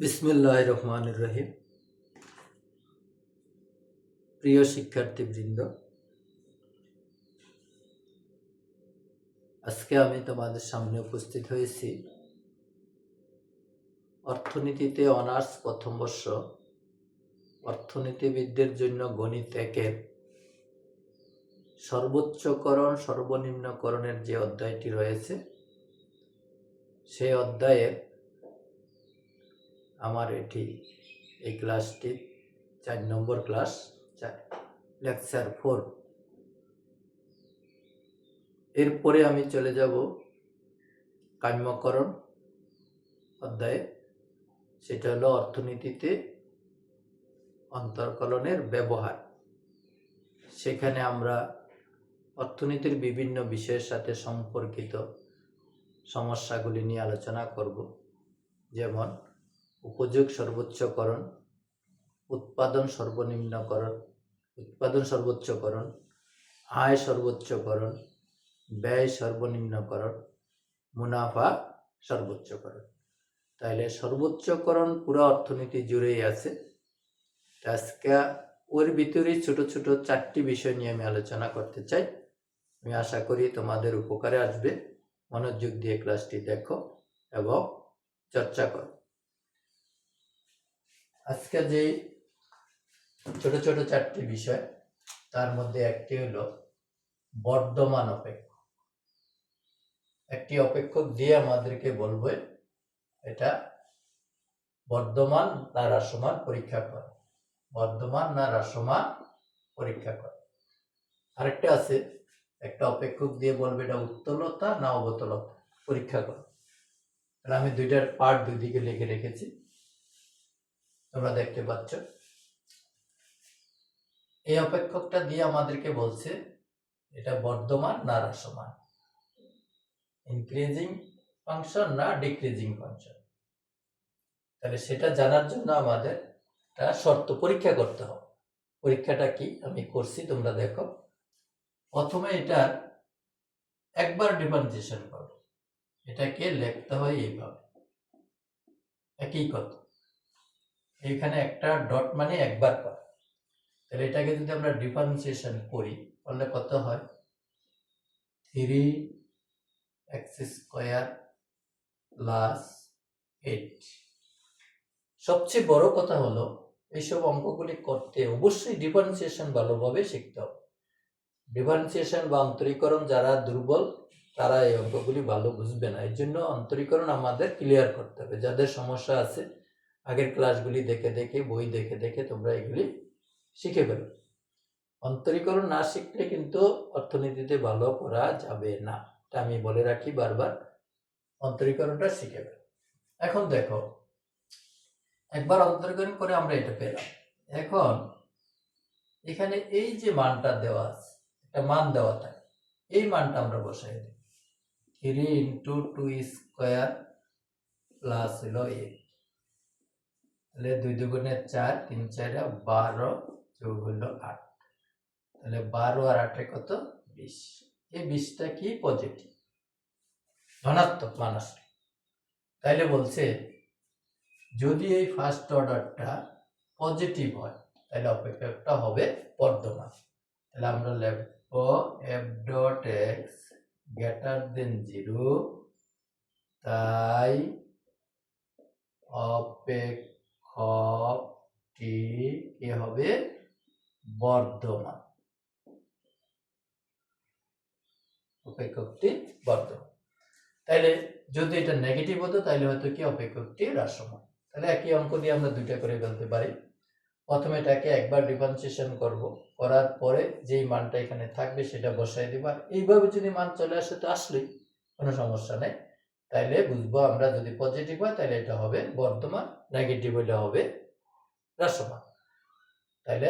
বিসমিল্লাহির রহমানির রহিম। প্রিয় শিক্ষার্থীবৃন্দ, আজকে আমি তোমাদের সামনে উপস্থিত হয়েছি অর্থনীতিতে অনার্স প্রথম বর্ষ অর্থনীতিবিদদের জন্য গণিত একের সর্বোচ্চকরণ সর্বনিম্নকরণের যে অধ্যায়টি রয়েছে সেই অধ্যায়ের আমার এই ক্লাসটি 4 নম্বর ক্লাস, লেকচার 4। এরপরে আমি চলে যাব কাম্যকরণ অধ্যায়ে। সেটা হলো অর্থনীতিতে অন্তর্কলনের ব্যবহার। সেখানে আমরা অর্থনীতির বিভিন্ন বিষয়ের সাথে সম্পর্কিত সমস্যাগুলি নিয়ে আলোচনা করব, যেমন উপযোগ সর্বোচ্চকরণ, উৎপাদন সর্বোচ্চকরণ, আয় সর্বোচ্চকরণ, ব্যয় সর্বনিম্নকরণ, মুনাফা সর্বোচ্চকরণ। তাইলে সর্বোচ্চকরণ পুরো অর্থনীতি জুড়েই আছে। আজকে ওর ভিতরেই ছোট ছোট 4টি বিষয় নিয়ে আমি আলোচনা করতে চাই। আমি আশা করি তোমাদের উপকারে আসবে। মনোযোগ দিয়ে ক্লাসটি দেখো এবং চর্চা করো। আজকে যে ছোট ছোট 4টি বিষয়, তার মধ্যে একটি হলো বর্ধমান অপেক্ষক। একটি অপেক্ষক দিয়ে আমাদেরকে বলবে এটা বর্ধমান না হ্রাসমান পরীক্ষা করে। বর্ধমান না হ্রাসমান পরীক্ষা করে। আরেকটা আছে, একটা অপেক্ষক দিয়ে বলবে এটা উত্তলতা না অবতলতা পরীক্ষা করে। আমি দুইটার পার্ট দুই দিকে লিখে রেখেছি, তোমরা দেখতে পাচ্ছ। এই অপেক্ষকটা দিয়ে আমাদেরকে বলছে এটা বর্ধমান না হ্রাসমান, ইনক্রিজিং ফাংশন না ডিক্রিজিং ফাংশন। তাহলে সেটা জানার জন্য আমাদের একটা শর্ত পরীক্ষা করতে হবে। পরীক্ষাটা কি আমি করছি, তোমরা দেখো। প্রথমে এটার একবার ডিফারেন্সিয়েশন করো। এটাকে লিখতে হয় এইভাবে, একই কথা। এইখানে একটা ডট মানে একবার করা। তাহলে এটাকে যদি আমরা ডিফারেন্সিয়েশন করি তাহলে কত হয়? 3x² plus 8। সবচেয়ে বড় কথা হলো এইসব অঙ্কগুলি করতে অবশ্যই ডিফারেন্সিয়েশন ভালোভাবে শিখতে হবে। ডিফারেন্সিয়েশন বা অন্তরীকরণ যারা দুর্বল তারা এই অঙ্কগুলি ভালো বুঝবে না। এই জন্য অন্তরীকরণ আমাদের ক্লিয়ার করতে হবে। যাদের সমস্যা আছে আগের ক্লাসগুলি দেখে দেখে, বই দেখে দেখে তোমরা এগুলি শিখে ফেলো। অন্তরীকরণ না শিখলে কিন্তু অর্থনীতিতে ভালো করা যাবে না, এটা আমি বলে রাখি বারবার। অন্তরীকরণটা শিখে ফেলো। এখন দেখো, একবার অন্তরীকরণ করে আমরা এটা পেলাম। এখন এখানে এই যে মানটা দেওয়া আছে, একটা মান দেওয়া থাকে, এই মানটা আমরা বসাই দিই। 3 × 2² প্লাস হলো 8। তাহলে 2 × 2 = 4, 3 × 4 = 12 যোগ হলো 8। তাহলে 12 আর 8 কত? 20। এই 20টা কি? পজিটিভ, ধনাত্মক মান আসে। তাইলে বলছে যদি এই ফার্স্ট অর্ডারটা পজিটিভ হয় তাহলে অপেক্ষকটা হবে বর্ধমান। তাহলে আমরা লিখব f.x > 0, তাই অপেক্ষকটি কি হবে? বর্ধমান। অপেক্ষকটি বর্ধমান। তাইলে যদি এটা নেগেটিভ হতো তাহলে হয়তো কি? অপেক্ষকটি হ্রাসমান। তাহলে একই অঙ্ক দিয়ে আমরা দুইটা করে ফেলতে পারি। প্রথমে এটাকে একবার ডিফারেন্সিয়েশন করব, করার পরে যেই মানটা এখানে থাকবে সেটা বসাই দিব। আর এইভাবে যদি মান চলে আসে তো আসলেই কোনো সমস্যা নেই। তাইলে বুঝবো আমরা যদি পজিটিভ হয় তাহলে এটা হবে বর্ধমান, নেগেটিভ হলে হবে হ্রাসমান। তাইলে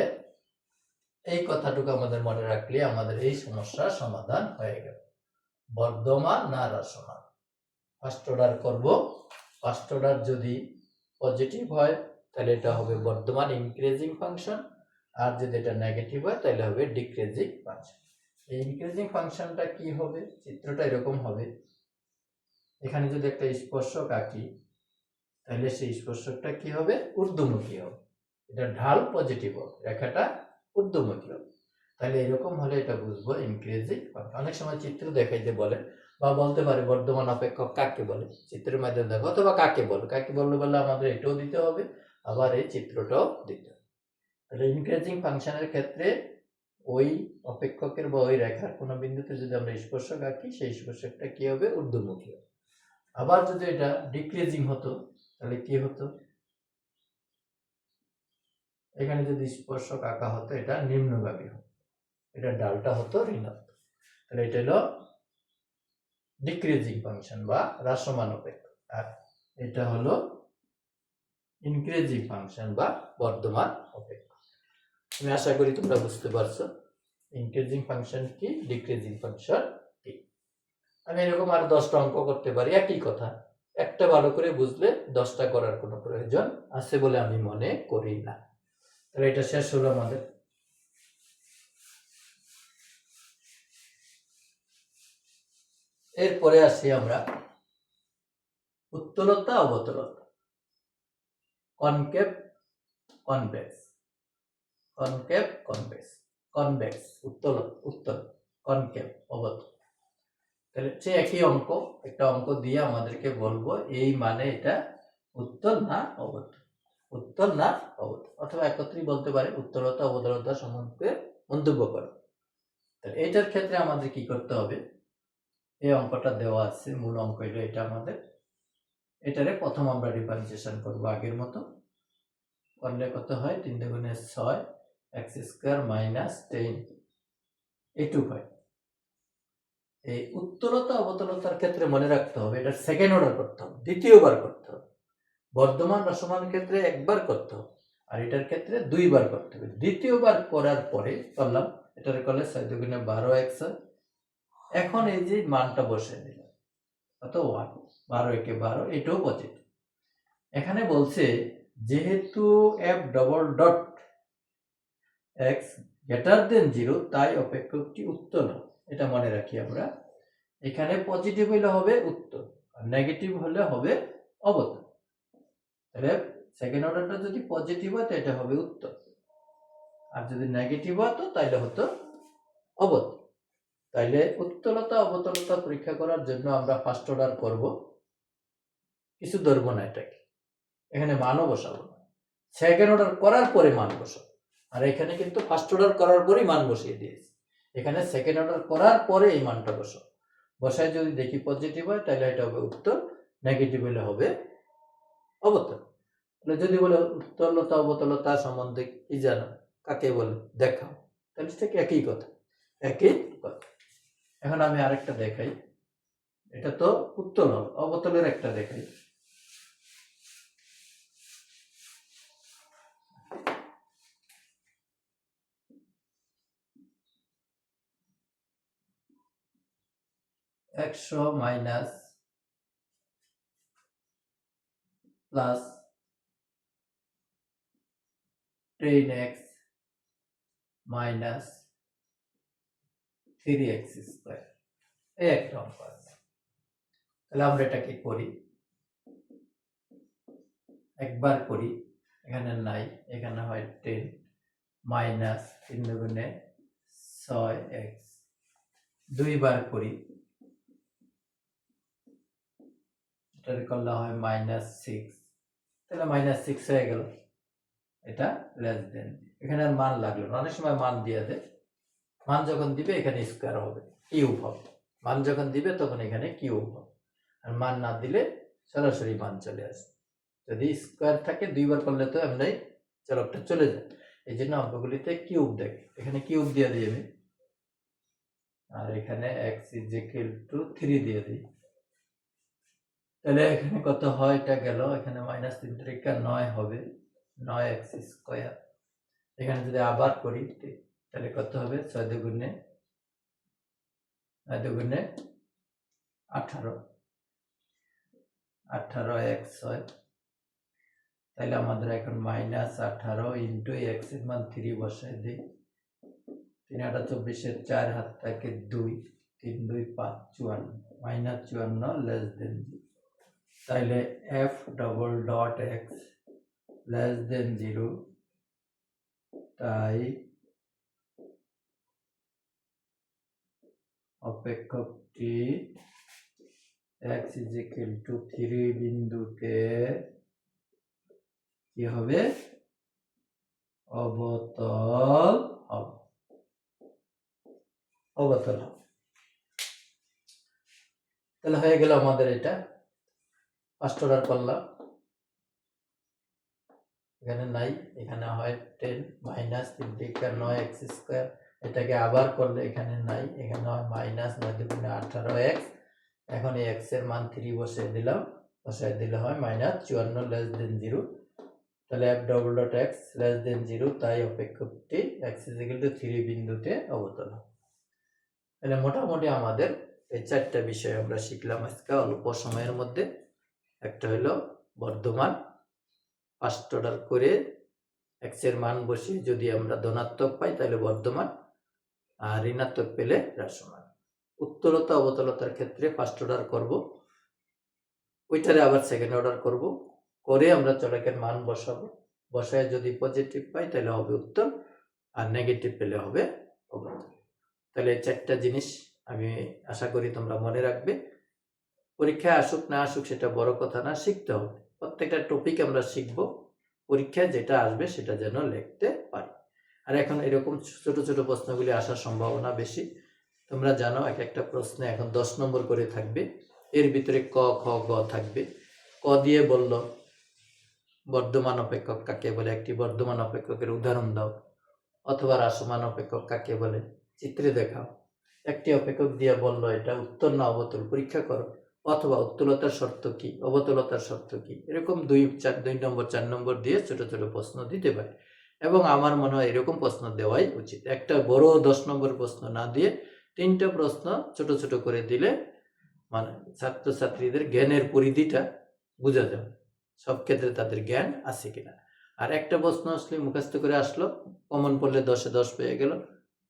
এই কথাটুকু আমাদের মনে রাখলে আমাদের এই সমস্যার সমাধান হয়ে গেল। বর্ধমান না হ্রাসমান। ফার্স্ট অর্ডার করব। ফার্স্ট অর্ডার যদি পজিটিভ হয় তাহলে এটা হবে বর্ধমান, ইনক্রিজিং ফাংশন। আর যদি এটা নেগেটিভ হয় তাহলে হবে ডিক্রিজিং ফাংশন। এই ইনক্রিজিং ফাংশনটা কি হবে? চিত্রটা এরকম হবে। এখানে যদি একটা স্পর্শক আঁকি তাহলে সেই স্পর্শকটা কি হবে? ঊর্ধ্বমুখী হবে। এটা ঢাল পজিটিভ হবে, রেখাটা ঊর্ধ্বমুখী হবে। তাহলে এরকম হলে এটা বুঝবো ইনক্রিজিং ফাংশন। অনেক সময় চিত্র দেখাইতে বলে বা বলতে পারে বর্ধমান অপেক্ষক কাকে বলে, চিত্রের মাধ্যমে দেখো, অথবা কাকে বললে আমাদের এটাও দিতে হবে, আবার এই চিত্রটাও দিতে হবে। তাহলে ইনক্রিজিং ফাংশনের ক্ষেত্রে ওই অপেক্ষকের বা ওই রেখার কোনো বিন্দুতে যদি আমরা স্পর্শক আঁকি, সেই স্পর্শকটা কি হবে? ঊর্ধ্বমুখী হবে। আবার যদি এটা ডিক্রিজিং হতো তাহলে কি হতো? এখানে যদি স্পর্শক আঁকা হতো এটা নিম্নগামী হতো, এটা ডালটা হতো ঋণাত্মক। তাহলে এটা হলো ডিক্রিজিং ফাংশন বা হ্রাসমান অপেক্ষক, আর এটা হলো ইনক্রিজিং ফাংশন বা বর্ধমান অপেক্ষক। আমি আশা করি তোমরা বুঝতে পারছো ইনক্রিজিং ফাংশন কি, ডিক্রিজিং ফাংশন কি। আমি এরকম আর 10টা অঙ্ক করতে পারি, একই কথা। একটা ভালো করে বুঝলে 10টা করার কোনো প্রয়োজন আছে বলে আমি মনে করি না। তাহলে এটা শেষ হলো আমাদের। এরপরে আসি আমরা উত্তলতা অবতলতা, concave convex, concave convex, convex উত্তল উত্তল, কনকেভ অবতল। তাহলে সে একই অঙ্ক, একটা অঙ্ক দিয়ে আমাদেরকে বলবো এই মানে এটা উত্তল না অবতল, উত্তল না অবতল, অথবা একত্রেই বলতে পারে উত্তলতা অবতলতা সম্বন্ধে মন্তব্য করো। তাহলে এটার ক্ষেত্রে আমাদের কি করতে হবে? এই অঙ্কটা দেওয়া আছে, মূল অঙ্ক হলো এটা আমাদের। এটারে প্রথম আমরা ডিফারেন্সিয়েশন করব আগের মতো। করলে কত হয়? 3 দুগুণে 6 x স্কয়ার মাইনাস 10 এটুক হয়। এই উত্তলতা অবতলতার ক্ষেত্রে মনে রাখতে হবে এটা সেকেন্ড অর্ডার করতে হবে, দ্বিতীয়বার করতে হবে। বর্ধমান হ্রাসমান ক্ষেত্রে একবার করতে হবে, আর এটার ক্ষেত্রে দুইবার করতে হবে। দ্বিতীয়বার করার পরে করলাম, এটার করলে 6 দুগুণে 12x। এখন এই যে মানটা বসে দিলাম, কত? 1, 12 একে 12, এটাও পজিটিভ। এখানে বলছে যেহেতু f double dot x greater than 0 তাই অপেক্ষকটি উত্তল। এটা মনে রাখি আমরা। এখানে পজিটিভ হলে হবে উত্তল, আর নেগেটিভ হলে হবে অবতল। তাহলে সেকেন্ড অর্ডারটা যদি পজিটিভ হয় তো এটা হবে উত্তল, আর যদি নেগেটিভ হতো তাহলে হতো অবতল। তাইলে উত্তলতা অবতলতা পরীক্ষা করার জন্য আমরা ফার্স্ট অর্ডার করব, কিছু ধরবো না এটাকে, এখানে মানও বসাবো না। সেকেন্ড অর্ডার করার পরে মান বসাবো, আর এখানে কিন্তু ফার্স্ট অর্ডার করার পরেই মান বসিয়ে দিয়েছি। এখানে সেকেন্ড অর্ডার করার পরে এই মানটা বসাবো। বসায় যদি দেখি পজিটিভ হয় তাহলে এটা হবে উত্তল, নেগেটিভ হলে হবে অবতল। তাহলে যদি বলে উত্তলতা অবতলতা সম্বন্ধে কি জানো, কাকে বলে দেখাও, তাহলে ঠিক একই কথা, একই কথা। এখন আমি আরেকটা দেখাই, এটা তো উত্তল হল, অবতলের একটা দেখাই। একশো minus plus 10x minus 3x square, এই একটা অঙ্ক আছে। তাহলে আমরা এটাকে করি, একবার করি, এখানে নাই, এখানে হয় 10 মাইনাস 3 দুগুণে 6x, দুইবার করি, এটার করলে হয় মাইনাস 6, তাহলে মাইনাস 6 হয়ে গেল, এটা লেস দেন। এখানে আর মান লাগলো না, অনেক সময় মান দিয়ে দেয়, মান যখন দিবে এখানে স্কোয়ার হবে, কিউব হবে। মান যখন দিবে তখন এখানে কিউব হবে, আর মান না দিলে সরাসরি মান চলে আসে। যদি স্কোয়ার থাকে দুইবার করলে তো এমনি চলকটা চলে যায়, এই জন্য অঙ্কগুলিতে কিউব দেখে, এখানে কিউব দিয়ে দিই আমি, আর এখানে x ইজ ইকুয়াল টু 3 দিয়ে দিই। তাহলে এখানে কত হয়? এটা গেল, এখানে মাইনাস 3 × 9 হবে, 9x স্কোয়ার। এখানে যদি আবার করি তাহলে কত হবে? 6 দুগুণে 18, 18x হয়। তাহলে আমাদের এখন মাইনাস 18 ইন্টু এক্স এর মান 3 বসাই দিই, 3 8 24, 4 হাত থাকে 2, 3 2 5 54, মাইনাস 54 লেস দেন 0। তাহলে F double dot x less than 0, তাই অপেক্ষকটি x ইজ ইকুয়াল টু 3 বিন্দুতে কি হবে, অবতল হবে, অবতল হবে। তাহলে হয়ে গেল আমাদের এটা ফার্স্ট অর্ডার করলাম। এখানে নাই, এখানে হয় 10 মাইনাস 3 দিকে 9x², এটাকে আবার করলে এখানে নাই, এখানে হয় মাইনাস 9 দুগুণে 18x। এখন এই x এর মান 3 বসিয়ে দিলাম, বসাই দিলে হয় মাইনাস 54 লেস দেন 0। তাহলে f double dot x less than 0, তাই অপেক্ষকটি x ইজ ইকুয়াল টু 3 বিন্দুতে অবতল হবে। তাহলে মোটামুটি আমাদের এই 4টা বিষয় আমরা শিখলাম আজকে অল্প সময়ের মধ্যে। একটা হলো বর্ধমান, ফার্স্ট অর্ডার করে x এর মান বসিয়ে যদি আমরা ধনাত্মক পাই তাহলে বর্ধমান, আর ঋণাত্মক পেলে হ্রাসমান। উত্তলতা অবতলতার ক্ষেত্রে ফার্স্ট অর্ডার করব, ওইটারে আবার সেকেন্ড অর্ডার করব, করে আমরা চলকের মান বসাবো, বসায় যদি পজিটিভ পাই তাহলে হবে উত্তল, আর নেগেটিভ পেলে হবে অবতল। তাহলে এই 4টা জিনিস আমি আশা করি তোমরা মনে রাখবে। পরীক্ষায় আসুক না আসুক সেটা বড় কথা না, শিখতে হবে। প্রত্যেকটা টপিক আমরা শিখবো, পরীক্ষায় যেটা আসবে সেটা যেন লিখতে পারি। আর এখন এরকম ছোট ছোট প্রশ্নগুলি আসার সম্ভাবনা বেশি। তোমরা জানো এক একটা প্রশ্নে এখন 10 নম্বর করে থাকবে, এর ভিতরে ক খ গ থাকবে। ক দিয়ে বলল বর্ধমান অপেক্ষক কাকে বলে, একটি বর্ধমান অপেক্ষকের উদাহরণ দাও, অথবা হ্রাসমান অপেক্ষক কাকে বলে চিত্রে দেখাও। একটি অপেক্ষক দিয়ে বলল এটা উত্তল না অবতল পরীক্ষা করো, অথবা উত্তলতার শর্ত কি, অবতলতার শর্ত কি। এরকম 2 নম্বর 4 নম্বর দিয়ে ছোট ছোট প্রশ্ন দিতে পারে, এবং আমার মনে হয় এরকম প্রশ্ন দেওয়াই উচিত। একটা বড় 10 নম্বর প্রশ্ন না দিয়ে 3টা প্রশ্ন ছোট ছোট করে দিলে মানে ছাত্রছাত্রীদের জ্ঞানের পরিধিটা বোঝা যাবে, সব ক্ষেত্রে তাদের জ্ঞান আছে কিনা। আর একটা প্রশ্ন আসলে মুখস্থ করে আসলো, কমন পড়লে 10-এ 10 পেয়ে গেল,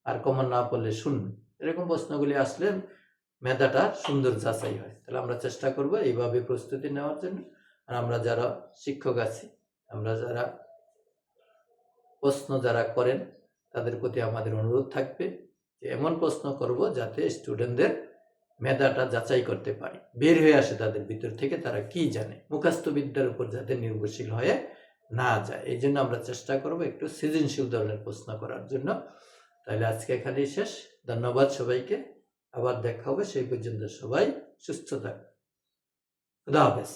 আর কমন না পড়লে 0। এরকম প্রশ্নগুলি আসলে মেধাটা সুন্দর যাচাই হয়। তাহলে আমরা চেষ্টা করব এইভাবে প্রস্তুতি নেওয়ার জন্য। আর আমরা যারা শিক্ষক আছি, আমরা যারা প্রশ্ন যারা করেন, তাদের প্রতি আমাদের অনুরোধ থাকবে যে এমন প্রশ্ন করব যাতে স্টুডেন্টদের মেধাটা যাচাই করতে পারি, বের হয়ে আসে তাদের ভিতর থেকে তারা কি জানে, মুখস্থ বিদ্যার উপর যাতে নির্ভরশীল হয়ে না যায়। এই জন্য আমরা চেষ্টা করব একটু সৃজনশীল ধরনের প্রশ্ন করার জন্য। তাহলে আজকে এখানেই শেষ। ধন্যবাদ সবাইকে, আবার দেখা হবে। সেই পর্যন্ত সবাই সুস্থ থাকবে। খুদা হাফেজ।